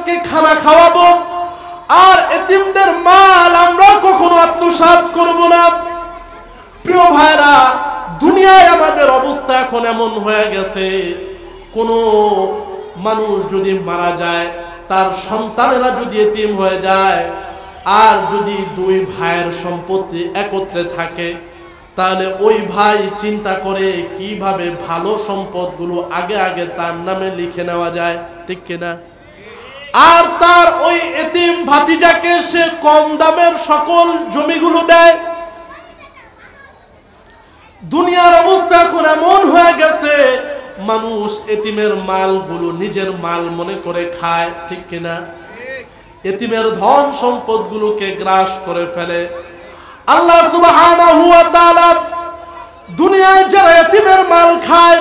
এতিমদেরকে খানা খাওয়াবো, আর এতিমদের মাল আমরা কখনো আত্মসাৎ করব না। প্রিয় ভাইরা, দুনিয়ায় আমাদের অবস্থা এখন এমন হয়ে গেছে, কোনো মানুষ যদি মারা যায়, তার সন্তানেরা যদি এতিম হয়ে যায়, আর যদি দুই ভাইয়ের সম্পত্তি একত্রে থাকে, তাহলে ওই ভাই চিন্তা করে কিভাবে ভালো সম্পদগুলো আগে আগে তার নামে লিখে নেওয়া যায়, ঠিক কিনা? আর তার ওই এতিম ভাতিজাকে সে কম দামের সকল জমিগুলো দেয়। দুনিয়ার অবস্থা এখন এমন হয়ে গেছে, মানুষ এতিমের মালগুলো নিজের মাল মনে করে খায়, ঠিক কিনা? এতিমের ধন সম্পদগুলোকে গ্রাস করে ফেলে। আল্লাহ সুবহানাহু ওয়া তাআলা দুনিয়ায় যারা এতিমের মাল খায়,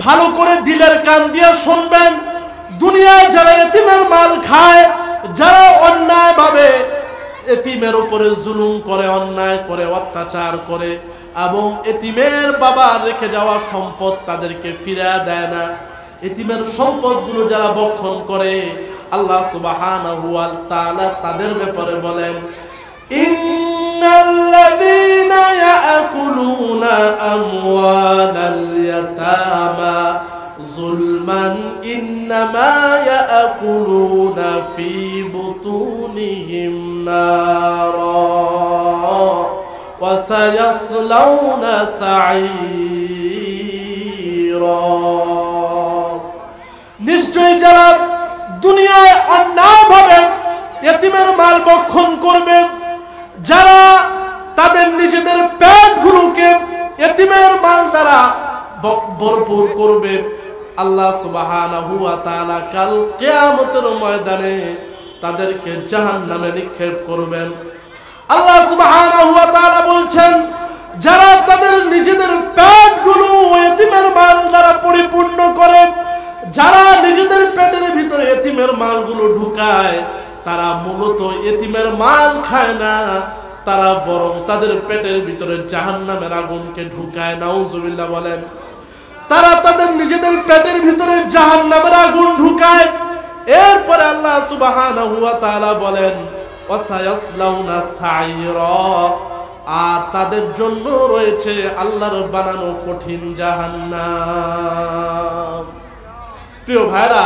ভালো করে দিলের কান দিয়ে শুনবেন, দুনিয়ায় যারা এতিমের মাল খায়, যারা অন্যায়ভাবে এতিমের উপরে জুলুম করে, অন্যায় করে, অত্যাচার করে, এবং এতিমের বাবা রেখে যাওয়া সম্পদ তাদেরকে ফিরিয়ে দেয় না, এতিমের সম্পদগুলো যারা বক্ষণ করে, আল্লাহ সুবহানাহু ওয়া তাআলা তাদের ব্যাপারে বলেন, ইন্নাল্লাযীনা ইয়াকুলুনা আমওয়ালাল ইয়াতামা যুলমান ইন্নামা ইয়াকুলুনা ফি বুতুনিহিম নারা ওয়া সায়াসলাউনা সাঈরা। নিশ্চয়ই যারা দুনিয়ায় অন্যায়ভাবে এতিমের মাল বক্ষণ করবে, যারা তাদের নিজেদের পেটগুলোকে এতিমের মাল দ্বারা ভরপুর করবে, আল্লাহ সুবহানাহু ওয়া তাআলা কাল কিয়ামতের ময়দানে তাদেরকে জাহান্নামে নিক্ষেপ করবেন। আল্লাহ সুবহানাহু ওয়া তাআলা বলছেন, যারা তাদের নিজেদের পেটগুলো এতিমের মাল দ্বারা পরিপূর্ণ করে, যারা নিজেদের পেটের ভিতরে এতিমের মালগুলো ঢুকায়, তারা মূলত এতিমের মাল খায় না, তারা বরং তাদের পেটের ভিতরে জাহান্নামের আগুনকে ঢুকায়। নাউজুবিল্লাহ বলেন। তারা তাদের নিজেদের পেটের ভিতরে জাহান্নামের আগুন ঢুকায়। এরপরে আল্লাহ সুবহানাহু ওয়া তাআলা বলেন, ওয়াসায়াসলাউনা সাঈরা, আর তাদের জন্য রয়েছে আল্লাহর বানানো কঠিন জাহান্নাম। প্রিয় ভাইরা,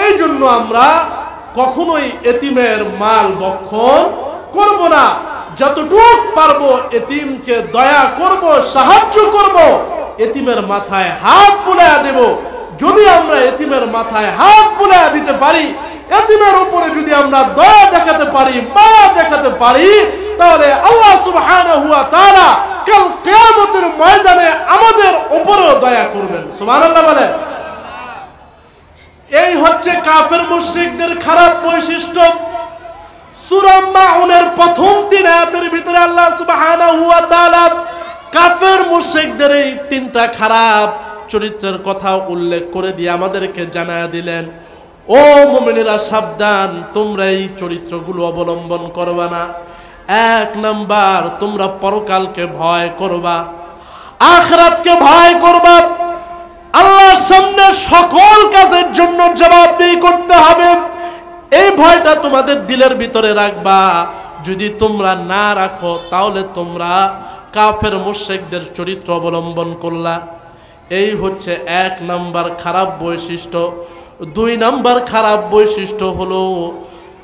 এই জন্য আমরা কখনোই এতিমের মাল বক্ষণ করব না। যতটুক পারবো এতিমকে দয়া করব, সাহায্য করব, এতিমের মাথায় হাত বুলাইয়া দেব। যদি আমরা এতিমের মাথায় হাত বুলাইয়া দিতে পারি, এতিমের উপরে যদি আমরা দয়া দেখাতে পারি, মায়া দেখাতে পারি, তাহলে আল্লাহ সুবহানাহু ওয়া তাআলা কাল কিয়ামতের ময়দানে আমাদের উপরেও দয়া করবেন। সুবহানাল্লাহ বলেন। এই হচ্ছে কাফের মুশরিকদের খারাপ বৈশিষ্ট্য। সূরা মাউনের প্রথম 3 আয়াতের ভিতরে আল্লাহ সুবহানাহু ওয়া তাআলা কাফের মুশরিকদের এই 3টা খারাপ চরিত্রের কথা উল্লেখ করে দিয়ে আমাদেরকে জানায়া দিলেন, ও মুমিনেরা সাবধান, তোমরা এই চরিত্রগুলো অবলম্বন করবা না। 1 নাম্বার, তোমরা পরকালকে ভয় করবা, আখিরাতকে ভয় করবা। আল্লাহর সামনে সকল কাজের জন্য জবাবদিহি করতে হবে, এই ভয়টা তোমাদের দিলের ভিতরে রাখবা। যদি তোমরা না রাখো, তাহলে তোমরা কাফের মুশরিকদের চরিত্র অবলম্বন করলা। এই হচ্ছে 1 নাম্বার খারাপ বৈশিষ্ট্য। 2 নাম্বার খারাপ বৈশিষ্ট্য হলো,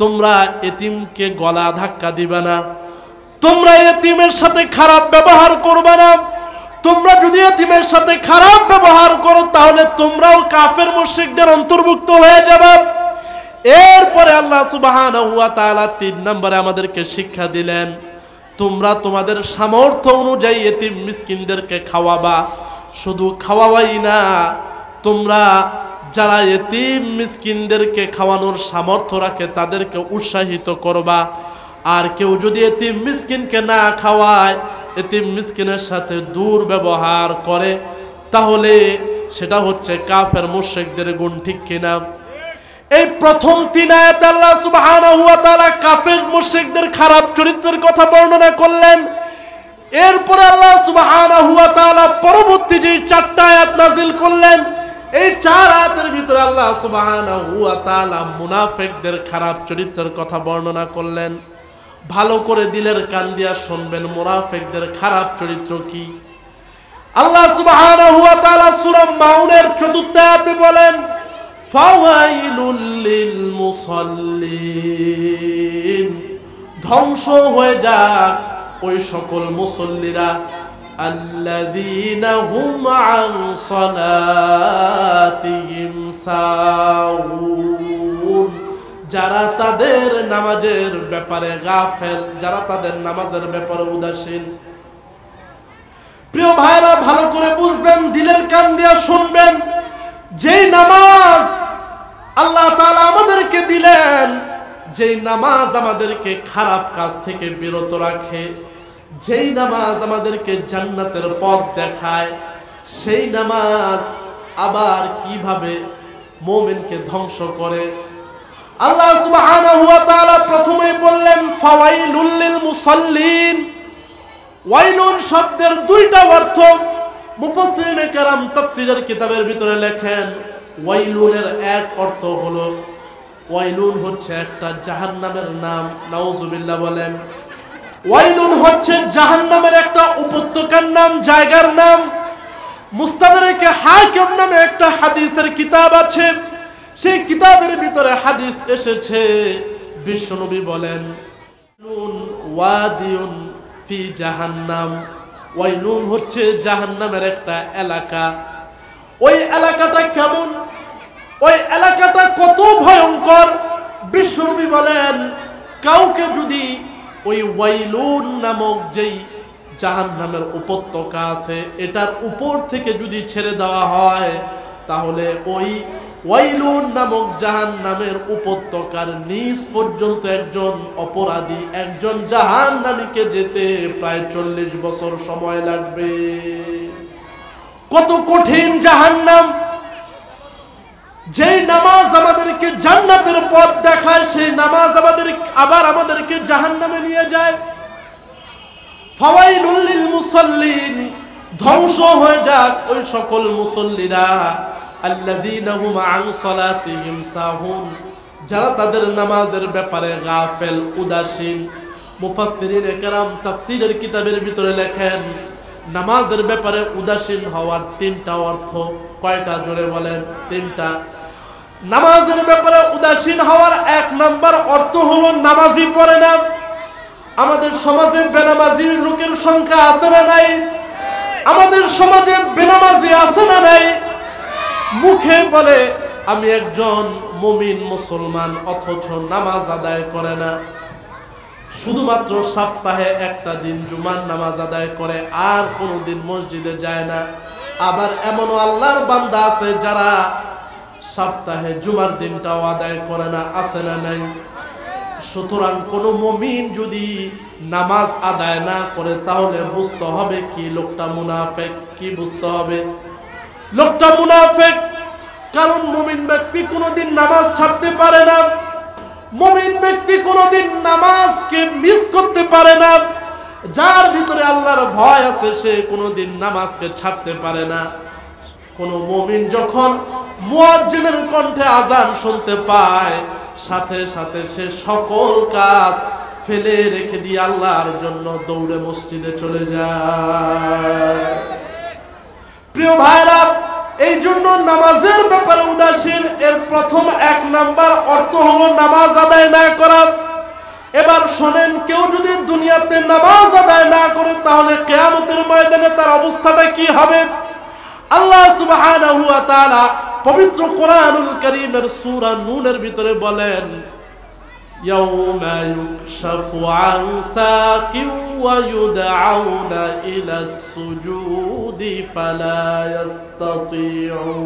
তোমরা এতিমকে গলা ধাক্কা দিবা না, তোমরা এতিমের সাথে খারাপ ব্যবহার করবা না। তোমরা যদি এতিমের সাথে খারাপ ব্যবহার করো, তাহলে তোমরাও কাফের মুশরিকদের অন্তর্ভুক্ত হয়ে যাবে। এরপরে আল্লাহ সুবহানাহু ওয়া তাআলা 3 নম্বরে আমাদেরকে শিক্ষা দিলেন, তোমরা তোমাদের সামর্থ্য অনুযায়ী এতিম মিসকিনদেরকে খাওয়াবা। শুধু খাওয়াবাই না, তোমরা যারা এতিম মিসকিনদেরকে খাওয়ানোর সামর্থ্য রাখে তাদেরকে উৎসাহিত করবা। আর কেউ যদি এতিম মিসকিনকে না খাওয়ায়, এতিম মিসকিনের সাথে দুর্ব্যবহার করে, তাহলে সেটা হচ্ছে কাফের মুশরিকদের গুণ, ঠিক কিনা? এই প্রথম 3 আয়াতে আল্লাহ সুবহানাহু ওয়া তাআলা কাফের মুশরিকদের খারাপ চরিত্রের কথা বর্ণনা করলেন। এরপরে আল্লাহ সুবহানাহু ওয়া তাআলা পরবর্তী যে 4টা আয়াত নাযিল করলেন, এই 4 আয়াতের ভিতরে আল্লাহ সুবহানাহু ওয়া তাআলা মুনাফিকদের খারাপ চরিত্রের কথা বর্ণনা করলেন। ভালো করে দিলের কান দিয়া শুনবেন মুনাফিকদের খারাপ চরিত্র কি। আল্লাহ সুবহানাহু ওয়া তাআলা সূরা মাউনের 4th আয়াতে বলেন, ফাওয়াইলুল লিল মুসাল্লিন, ধ্বংস হয়ে যাক ওই সকল মুসল্লিরা, আল্লাযীনা হুম আন সালাতিহিম সাহুন, যারা তাদের নামাজের ব্যাপারে গাফেল, যারা তাদের নামাজের ব্যাপারে উদাসীন। প্রিয় ভাইরা, ভালো করে বুঝবেন, দিলের কান দিয়ে শুনবেন, যেই নামাজ আল্লাহ তাআলা আমাদেরকে দিলেন, যেই নামাজ আমাদেরকে খারাপ কাজ থেকে বিরত রাখে, যেই নামাজ আমাদেরকে জান্নাতের পথ দেখায়, সেই নামাজ আবার কিভাবে মুমিনকে ধ্বংস করে। আল্লাহ সুবহানাহু ওয়া তাআলা প্রথমেই বললেন ফাওয়াইলুল লিল মুসাল্লিন। ওয়াইলুন শব্দের 2টা অর্থ। মুফাসসিরিনে কেরাম তাফসীরের কিতাবের ভিতরে লেখেন, ওয়াইলুনের এক অর্থ হলো, ওয়াইলুন হচ্ছে একটা জাহান্নামের নাম, নাউজুবিল্লাহ বলেন। ওয়াইলুন হচ্ছে জাহান্নামের একটা উপত্যকার নাম, জায়গার নাম। মুস্তাদরাকে হাকিম নামে একটা হাদিসের কিতাব আছে, সেই কিতাবের ভিতরে হাদিস এসেছে, বিশ্বনবী বলেন, ওয়াদিউন ফি জাহান্নাম, ওয়াইলুন হচ্ছে জাহান্নামের একটা এলাকা। ওই এলাকাটা কেমন, ওই এলাকাটা কত ভয়ঙ্কর, বিশ্বনবী বলেন, কাউকে যদি ওই ওয়াইলুন নামক যেই জাহান্নামের উপত্যকা আছে এটার উপর থেকে যদি ছেড়ে দেওয়া হয়, তাহলে ওই ওয়াইলুন নামক জাহান্নামের উপত্যকার নিচ পর্যন্ত একজন অপরাধী, একজন জাহান্নামীকে যেতে প্রায় 40 বছর সময় লাগবে। কত কঠিন জাহান্নাম! যেই নামাজ আমাদেরকে জান্নাতের পথ দেখায়, সেই নামাজ আমাদেরকে জাহান্নামে নিয়ে যায়। ফাওয়াইলুল লিল মুসাল্লিন, ধ্বংস হয়ে যাক ওই সকল মুসল্লিরা, আল্লাযীনা হুম আন সালাতিহিম সাহুন, যারা তাদের নামাজের ব্যাপারে গাফেল, উদাসীন। মুফাসসিরিনে কেরাম তাফসীরের কিতাবের ভিতরে লেখেন, নামাজের ব্যাপারে উদাসীন হওয়ার 3টা অর্থ। কয়টা জোরে বলেন? 3টা। নামাজের ব্যাপারে উদাসীন হওয়ার 1 নাম্বার অর্থ হলো নামাজই পড়ে না। আমাদের সমাজে বেনামাজি লোকের সংখ্যা আছে না নাই? আমাদের সমাজে বেনামাজি আছে না নাই? মুখে বলে আমি একজন মুমিন মুসলমান, অথচ নামাজ আদায় করে না। শুধুমাত্র সপ্তাহে একটা দিন জুমার নামাজ আদায় করে, আর কোনোদিন মসজিদে যায় না। আবার এমনও আল্লাহর বান্দা আছে যারা সপ্তাহে জুমার দিনটাও আদায় করে না, আছে না নাই? সুতরাং কোন মুমিন যদি নামাজ আদায় না করে, তাহলে বুঝতে হবে কি লোকটা মুনাফিক। কি বুঝতে হবে? লোকটা মুনাফিক। কারণ মুমিন ব্যক্তি কোনোদিন নামাজ ছাড়তে পারে না, মুমিন ব্যক্তি কোনোদিন নামাজকে মিস করতে পারে না। যার ভিতরে আল্লাহর ভয় আছে সে কোনোদিন নামাজকে ছাড়তে পারে না। কোন মুমিন যখন মুয়াজ্জিনের কণ্ঠে আজান শুনতে পায়, সাথে সাথে সে সকল কাজ ফেলে রেখে দিয়ে আল্লাহর জন্য দৌড়ে মসজিদে চলে যায়। প্রিয় ভাইরা, এই জন্য নামাজের ব্যাপারে উদাসীন, এর প্রথম 1 নাম্বার অর্থ হলো নামাজ আদায় না করা। এবার শোনেন, কেউ যদি দুনিয়াতে নামাজ আদায় না করে, তাহলে কিয়ামতের ময়দানে তার অবস্থাটা কি হবে? আল্লাহ সুবহানাহু ওয়া তাআলা পবিত্র কোরআনুল কারীমের সূরা নূনের ভিতরে বলেন, ইয়াউমা ইউকশাফু আন সাকিন ওয়া ইউদআউনা ইলাস সুজুদি ফালা ইস্তাতিউন।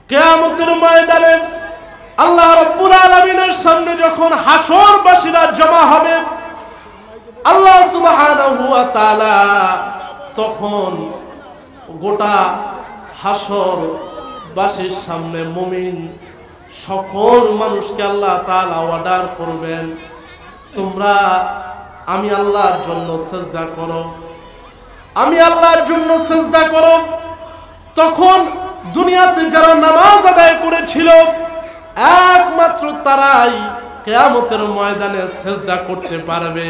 কিয়ামতের ময়দানে আল্লাহ রাব্বুল আলামিনের সামনে যখন হাসরবাসীরা জমা হবে, আল্লাহ সুবহানাহু ওয়া তাআলা তখন গোটা হাসরবাসীর সামনে মুমিন সকল মানুষকে আল্লাহ তাআলা অর্ডার করবেন, তোমরা আমি আল্লাহর জন্য সিজদা করো, আমি আল্লাহর জন্য সিজদা করো। তখন দুনিয়াতে যারা নামাজ আদায় করেছিল একমাত্র তারাই কিয়ামতের ময়দানে সিজদা করতে পারবে।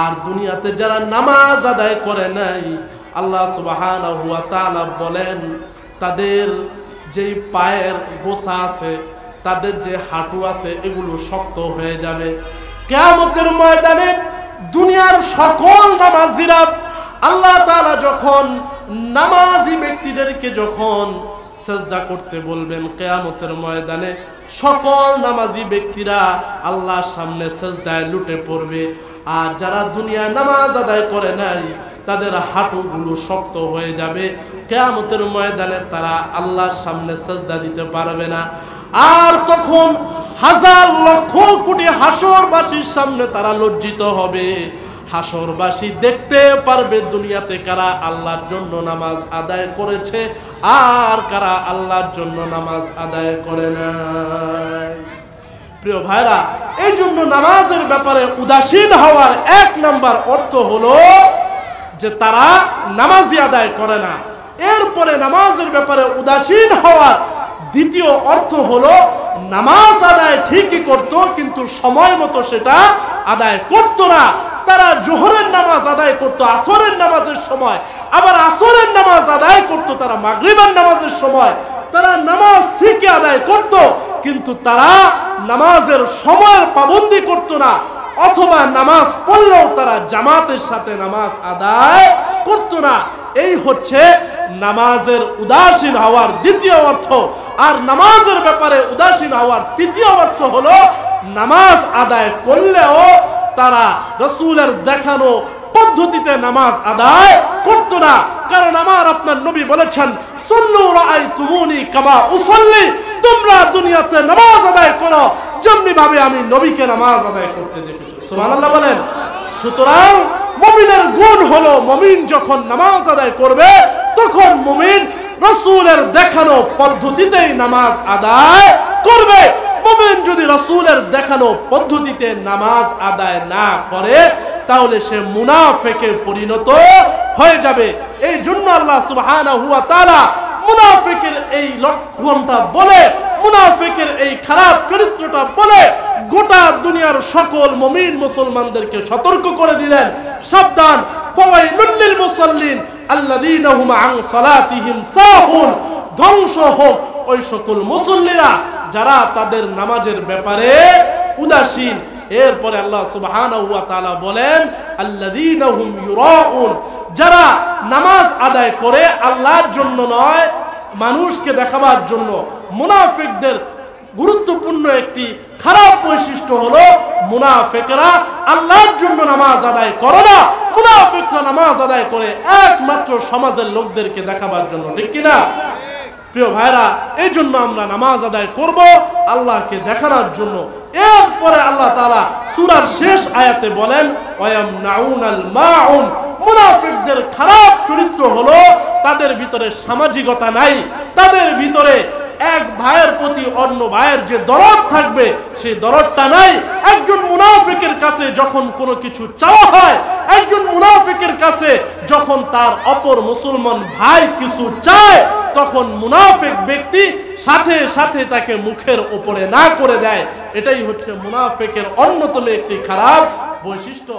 আর দুনিয়াতে যারা নামাজ আদায় করে নাই, আল্লাহ সুবহানাহু ওয়া তাআলা বলেন তাদের যেই পায়ের গোছা আছে, তাদের যে হাঁটু আছে, এগুলো শক্ত হয়ে যাবে। কিয়ামতের ময়দানে দুনিয়ার সকল নামাজিরা আল্লাহ তাআলা যখন নামাজি ব্যক্তিদেরকে যখন সিজদা করতে বলবেন, কিয়ামতের ময়দানে সকল নামাজি ব্যক্তিরা আল্লাহর সামনে সিজদায় লুটে পড়বে। আর যারা দুনিয়ায় নামাজ আদায় করে নাই, তাদের হাঁটুগুলো শক্ত হয়ে যাবে। কিয়ামতের ময়দানে তারা আল্লাহর সামনে সিজদা দিতে পারবে না। আর তখন হাজার লক্ষ কোটি হাসরবাসীর সামনে তারা লজ্জিত হবে। হাসরবাসী দেখতে পারবে দুনিয়াতে কারা আল্লাহর জন্য নামাজ আদায় করেছে আর কারা আল্লাহর জন্য নামাজ আদায় করে নাই। প্রিয় ভাইরা, এই জন্য নামাজের ব্যাপারে উদাসীন হওয়ার এক নাম্বার অর্থ হলো যে তারা নামাজই আদায় করে না। এরপরে নামাজের ব্যাপারে উদাসীন হওয়ার দ্বিতীয় অর্থ হলো নামাজ আদায় ঠিকই করত, কিন্তু সময় মতো সেটা আদায় করত না। তারা জোহরের নামাজ আদায় করত আসরের নামাজের সময়, আবার আসরের নামাজ আদায় করত তারা মাগরিবের নামাজের সময়। তারা নামাজ ঠিকই আদায় করত, কিন্তু তারা নামাজের সময়ের পাবন্দি করত না, অথবা নামাজ পড়লেও তারা জামাতের সাথে নামাজ আদায় করত না। এই হচ্ছে নামাজের উদাসীন হওয়ার দ্বিতীয় অর্থ। আর নামাজের ব্যাপারে উদাসীন হওয়ার তৃতীয় অর্থ হলো নামাজ আদায় করলেও তারা রাসূলের দেখানো পদ্ধতিতে নামাজ আদায় করত না। কারণ আমার আপনার নবী বলেছেন, সাল্লু রাআইতুমুনি কামা উসাল্লি, তোমরা দুনিয়াতে নামাজ আদায় করো যেমনি ভাবে আমি নবীকে নামাজ আদায় করতে দেখেছি। সুবহানাল্লাহ বলেন। সুতরাং মুমিনের গুণ হলো, মুমিন যখন নামাজ আদায় করবে তখন মুমিন রাসূলের দেখানো পদ্ধতিতেই নামাজ আদায় করবে। মুমিন যদি রাসূলের দেখানো পদ্ধতিতে নামাজ আদায় না করে, তাহলে সে মুনাফিকে পরিণত হয়ে যাবে। এই জন্য আল্লাহ সুবহানাহু ওয়া তাআলা মুনাফিকের এই লক্ষণটা বলে, মুনাফিকের এই খারাপ চরিত্রটা বলে গোটা দুনিয়ার সকল মুমিন মুসলমানদেরকে সতর্ক করে দিলেন, সাবধান, ফাওয়াইলুল লিল মুসাল্লিন আল্লাযীনা হুম আন সালাতিহিম সাহুন, ধ্বংস হোক ওই সকল মুসল্লিরা যারা তাদের নামাজের ব্যাপারে উদাসীন। এরপরে আল্লাহ সুবহানাহু ওয়া তাআলা বলেন, আল্লাযীনা হুম ইউরাউন, যারা নামাজ আদায় করে আল্লাহর জন্য নয়, মানুষকে দেখাবার জন্য। মুনাফিকদের গুরুত্বপূর্ণ একটি খারাপ বৈশিষ্ট্য হলো মুনাফিকরা আল্লাহর জন্য নামাজ আদায় করে না। মুনাফিকরা নামাজ আদায় করে একমাত্র সমাজের লোকদেরকে দেখাবার জন্য, ঠিক কিনা? প্রিয় ভাইরা, এই জন্য আমরা নামাজ আদায় করব আল্লাহকে দেখানোর জন্য। এরপরে আল্লাহ তাআলা সূরার শেষ আয়াতে বলেন, ওয়ায়ামনাউনাল মাউন, মুনাফিকদের খারাপ চরিত্র হলো তাদের ভিতরে সামাজিকতা নাই, তাদের ভিতরে এক ভাইয়ের প্রতি অন্য ভাইয়ের যে দরদ থাকবে সেই দরদটা নাই। একজন মুনাফিকের কাছে যখন কোনো কিছু চাওয়া হয়, একজন মুনাফিকের কাছে যখন তার অপর মুসলমান ভাই কিছু চায়, তখন মুনাফিক ব্যক্তি সাথে সাথে তাকে মুখের উপরে না করে দেয়। এটাই হচ্ছে মুনাফিকের অন্যতম একটি খারাপ বৈশিষ্ট্য।